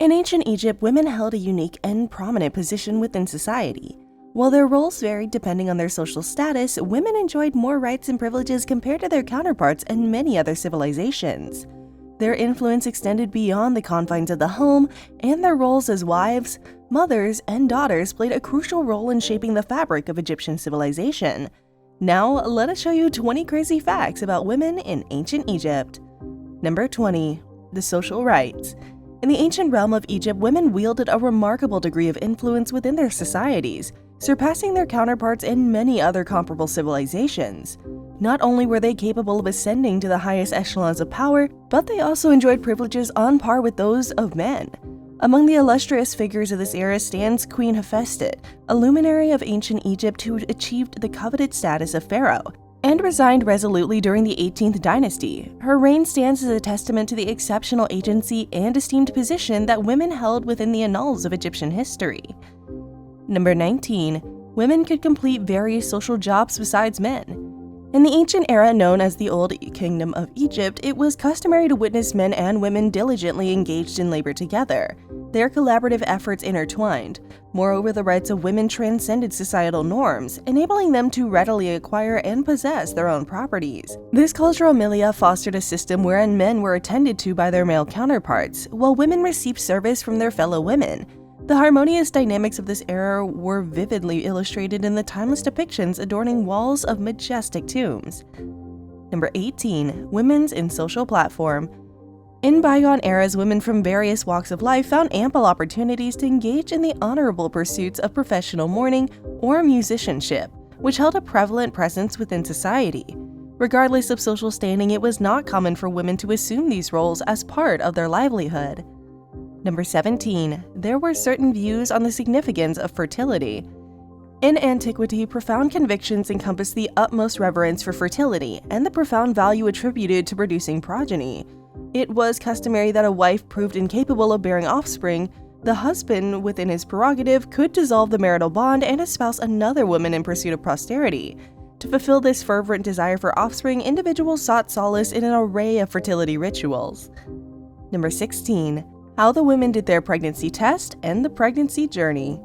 In ancient Egypt, women held a unique and prominent position within society. While their roles varied depending on their social status, women enjoyed more rights and privileges compared to their counterparts in many other civilizations. Their influence extended beyond the confines of the home, and their roles as wives, mothers, and daughters played a crucial role in shaping the fabric of Egyptian civilization. Now, let us show you 20 crazy facts about women in ancient Egypt. Number 20. The social rights. In the ancient realm of Egypt, women wielded a remarkable degree of influence within their societies, surpassing their counterparts in many other comparable civilizations. Not only were they capable of ascending to the highest echelons of power, but they also enjoyed privileges on par with those of men. Among the illustrious figures of this era stands Queen Hephaestus, a luminary of ancient Egypt who achieved the coveted status of pharaoh and resigned resolutely during the 18th dynasty. Her reign stands as a testament to the exceptional agency and esteemed position that women held within the annals of Egyptian history. Number 19. Women could complete various social jobs besides men. In the ancient era known as the Old Kingdom of Egypt, it was customary to witness men and women diligently engaged in labor together. Their collaborative efforts intertwined. Moreover, the rights of women transcended societal norms, enabling them to readily acquire and possess their own properties. This cultural milieu fostered a system wherein men were attended to by their male counterparts, while women received service from their fellow women. The harmonious dynamics of this era were vividly illustrated in the timeless depictions adorning walls of majestic tombs. Number 18. Women's in social platform. In bygone eras, women from various walks of life found ample opportunities to engage in the honorable pursuits of professional mourning or musicianship, which held a prevalent presence within society. Regardless of social standing, it was not common for women to assume these roles as part of their livelihood. Number 17. There were certain views on the significance of fertility. In antiquity, profound convictions encompassed the utmost reverence for fertility and the profound value attributed to producing progeny. It was customary that a wife proved incapable of bearing offspring, the husband, within his prerogative, could dissolve the marital bond and espouse another woman in pursuit of posterity. To fulfill this fervent desire for offspring, individuals sought solace in an array of fertility rituals. Number 16. How the women did their pregnancy test and the pregnancy journey.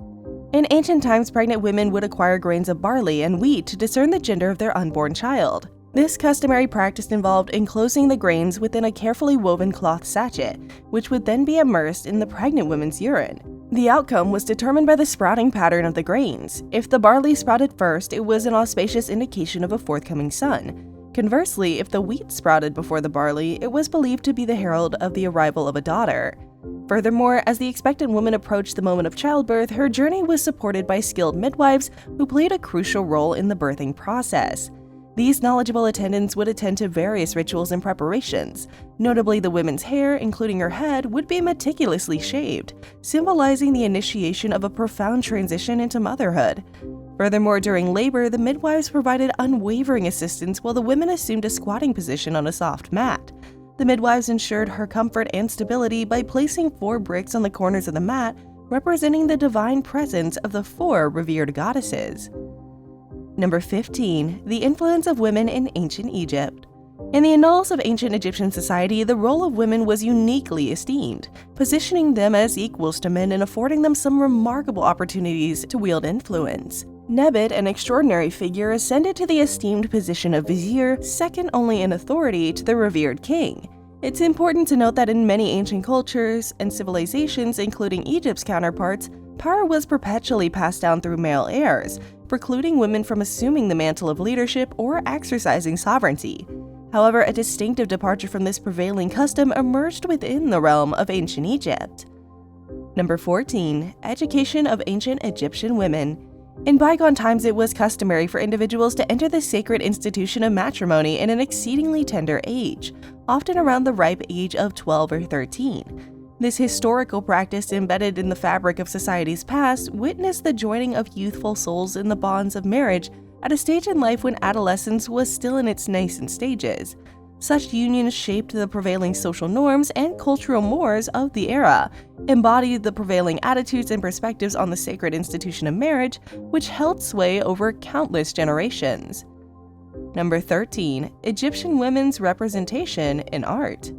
In ancient times, pregnant women would acquire grains of barley and wheat to discern the gender of their unborn child. This customary practice involved enclosing the grains within a carefully woven cloth sachet, which would then be immersed in the pregnant woman's urine. The outcome was determined by the sprouting pattern of the grains. If the barley sprouted first, it was an auspicious indication of a forthcoming son. Conversely, if the wheat sprouted before the barley, it was believed to be the herald of the arrival of a daughter. Furthermore, as the expectant woman approached the moment of childbirth, her journey was supported by skilled midwives who played a crucial role in the birthing process. These knowledgeable attendants would attend to various rituals and preparations. Notably, the woman's hair, including her head, would be meticulously shaved, symbolizing the initiation of a profound transition into motherhood. Furthermore, during labor, the midwives provided unwavering assistance while the women assumed a squatting position on a soft mat. The midwives ensured her comfort and stability by placing 4 bricks on the corners of the mat, representing the divine presence of the 4 revered goddesses. Number 15. The influence of women in ancient Egypt. In the annals of ancient Egyptian society, the role of women was uniquely esteemed, positioning them as equals to men and affording them some remarkable opportunities to wield influence. Nebet, an extraordinary figure, ascended to the esteemed position of vizier, second only in authority to the revered king. It's important to note that in many ancient cultures and civilizations, including Egypt's counterparts, power was perpetually passed down through male heirs, precluding women from assuming the mantle of leadership or exercising sovereignty. However, a distinctive departure from this prevailing custom emerged within the realm of ancient Egypt. Number 14. Education of ancient Egyptian women. In bygone times, it was customary for individuals to enter the sacred institution of matrimony in an exceedingly tender age, often around the ripe age of 12 or 13. This historical practice, embedded in the fabric of society's past, witnessed the joining of youthful souls in the bonds of marriage at a stage in life when adolescence was still in its nascent stages. Such unions shaped the prevailing social norms and cultural mores of the era, embodied the prevailing attitudes and perspectives on the sacred institution of marriage, which held sway over countless generations. Number 13. Egyptian women's representation in art.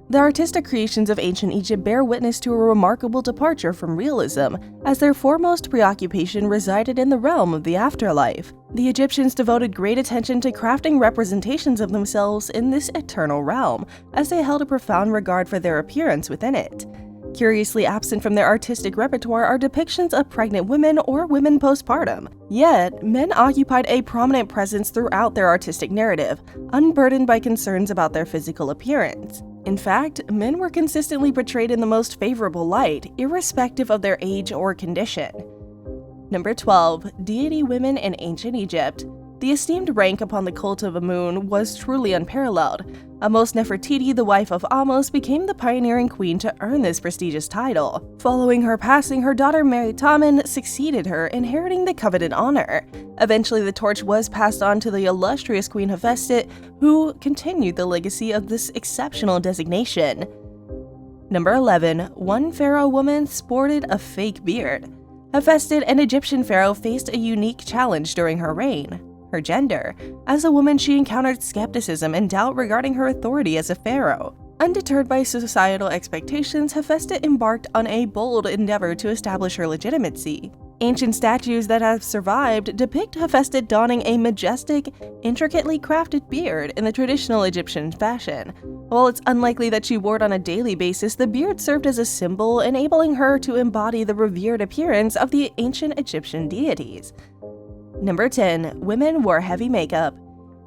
The artistic creations of ancient Egypt bear witness to a remarkable departure from realism, as their foremost preoccupation resided in the realm of the afterlife. The Egyptians devoted great attention to crafting representations of themselves in this eternal realm, as they held a profound regard for their appearance within it. Curiously absent from their artistic repertoire are depictions of pregnant women or women postpartum. Yet, men occupied a prominent presence throughout their artistic narrative, unburdened by concerns about their physical appearance. In fact, men were consistently portrayed in the most favorable light, irrespective of their age or condition. Number 12. Deity women in ancient Egypt. The esteemed rank upon the cult of Amun was truly unparalleled. Amos Nefertiti, the wife of Amos, became the pioneering queen to earn this prestigious title. Following her passing, her daughter Meritamen succeeded her, inheriting the coveted honor. Eventually, the torch was passed on to the illustrious Queen Hephaestus, who continued the legacy of this exceptional designation. Number 11. One pharaoh woman sported a fake beard. Hephaestus, an Egyptian pharaoh, faced a unique challenge during her reign: her gender. As a woman, she encountered skepticism and doubt regarding her authority as a pharaoh. Undeterred by societal expectations, Hephaestus embarked on a bold endeavor to establish her legitimacy. Ancient statues that have survived depict Hephaestus donning a majestic, intricately crafted beard in the traditional Egyptian fashion. While it's unlikely that she wore it on a daily basis, the beard served as a symbol, enabling her to embody the revered appearance of the ancient Egyptian deities. Number 10. Women wore heavy makeup.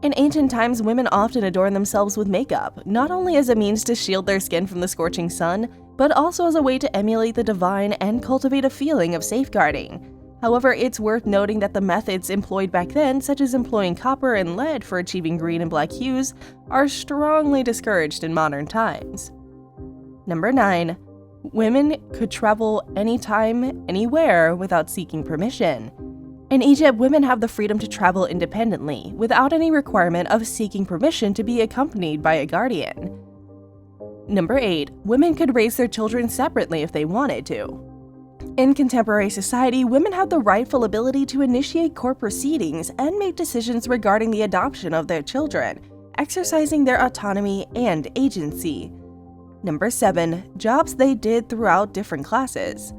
In ancient times, women often adorned themselves with makeup, not only as a means to shield their skin from the scorching sun, but also as a way to emulate the divine and cultivate a feeling of safeguarding. However, it's worth noting that the methods employed back then, such as employing copper and lead for achieving green and black hues, are strongly discouraged in modern times. Number 9. Women could travel anytime, anywhere without seeking permission. In Egypt, women have the freedom to travel independently, without any requirement of seeking permission to be accompanied by a guardian. Number 8. Women could raise their children separately if they wanted to. In contemporary society, women have the rightful ability to initiate court proceedings and make decisions regarding the adoption of their children, exercising their autonomy and agency. Number 7. Jobs they did throughout different classes.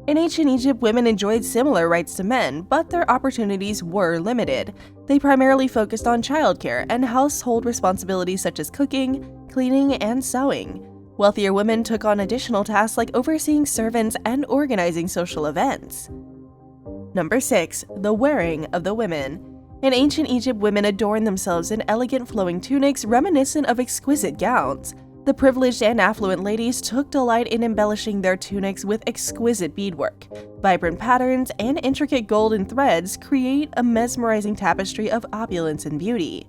In ancient Egypt, women enjoyed similar rights to men, but their opportunities were limited. They primarily focused on childcare and household responsibilities such as cooking, cleaning, and sewing. Wealthier women took on additional tasks like overseeing servants and organizing social events. Number 6. The wearing of the women. In ancient Egypt, women adorned themselves in elegant flowing tunics reminiscent of exquisite gowns. The privileged and affluent ladies took delight in embellishing their tunics with exquisite beadwork. Vibrant patterns and intricate golden threads create a mesmerizing tapestry of opulence and beauty.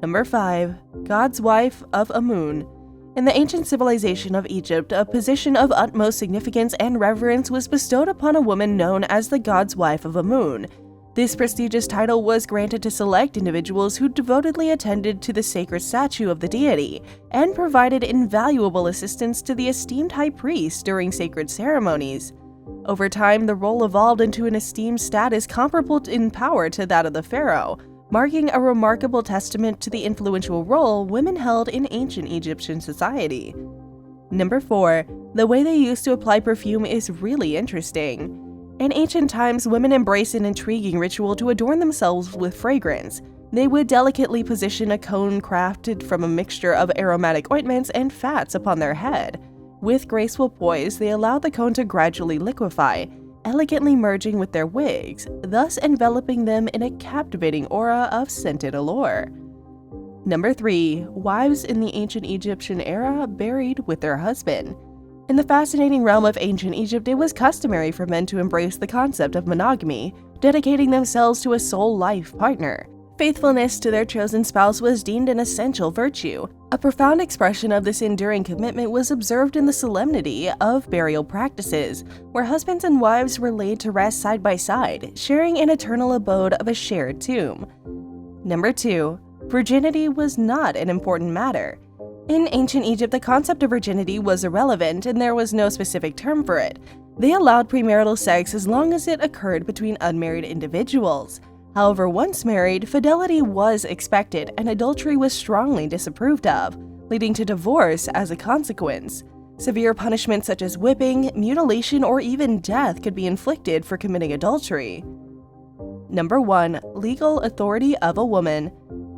Number 5. God's wife of Amun. In the ancient civilization of Egypt, a position of utmost significance and reverence was bestowed upon a woman known as the God's wife of Amun. This prestigious title was granted to select individuals who devotedly attended to the sacred statue of the deity and provided invaluable assistance to the esteemed high priest during sacred ceremonies. Over time, the role evolved into an esteemed status comparable in power to that of the pharaoh, marking a remarkable testament to the influential role women held in ancient Egyptian society. Number 4. The way they used to apply perfume is really interesting. In ancient times, women embraced an intriguing ritual to adorn themselves with fragrance. They would delicately position a cone crafted from a mixture of aromatic ointments and fats upon their head. With graceful poise, they allowed the cone to gradually liquefy, elegantly merging with their wigs, thus enveloping them in a captivating aura of scented allure. Number 3. Wives in the ancient Egyptian era buried with their husband. In the fascinating realm of ancient Egypt, it was customary for men to embrace the concept of monogamy, dedicating themselves to a sole life partner. Faithfulness to their chosen spouse was deemed an essential virtue. A profound expression of this enduring commitment was observed in the solemnity of burial practices, where husbands and wives were laid to rest side by side, sharing an eternal abode of a shared tomb. Number 2. Virginity was not an important matter. In ancient Egypt, the concept of virginity was irrelevant and there was no specific term for it. They allowed premarital sex as long as it occurred between unmarried individuals. However, once married, fidelity was expected and adultery was strongly disapproved of. leading to divorce as a consequence. Severe punishments such as whipping, mutilation, or even death could be inflicted for committing adultery. Number 1. Legal authority of a woman.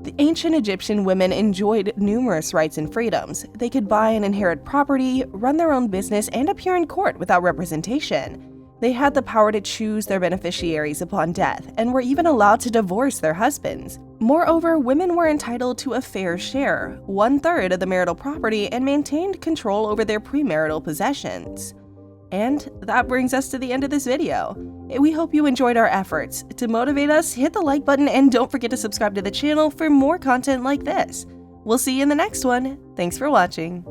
The ancient Egyptian women enjoyed numerous rights and freedoms. They could buy and inherit property, run their own business, and appear in court without representation. They had the power to choose their beneficiaries upon death and were even allowed to divorce their husbands. Moreover, women were entitled to a fair share, 1/3 of the marital property, and maintained control over their premarital possessions. And that brings us to the end of this video. We hope you enjoyed our efforts. To motivate us, hit the like button and don't forget to subscribe to the channel for more content like this. We'll see you in the next one. Thanks for watching.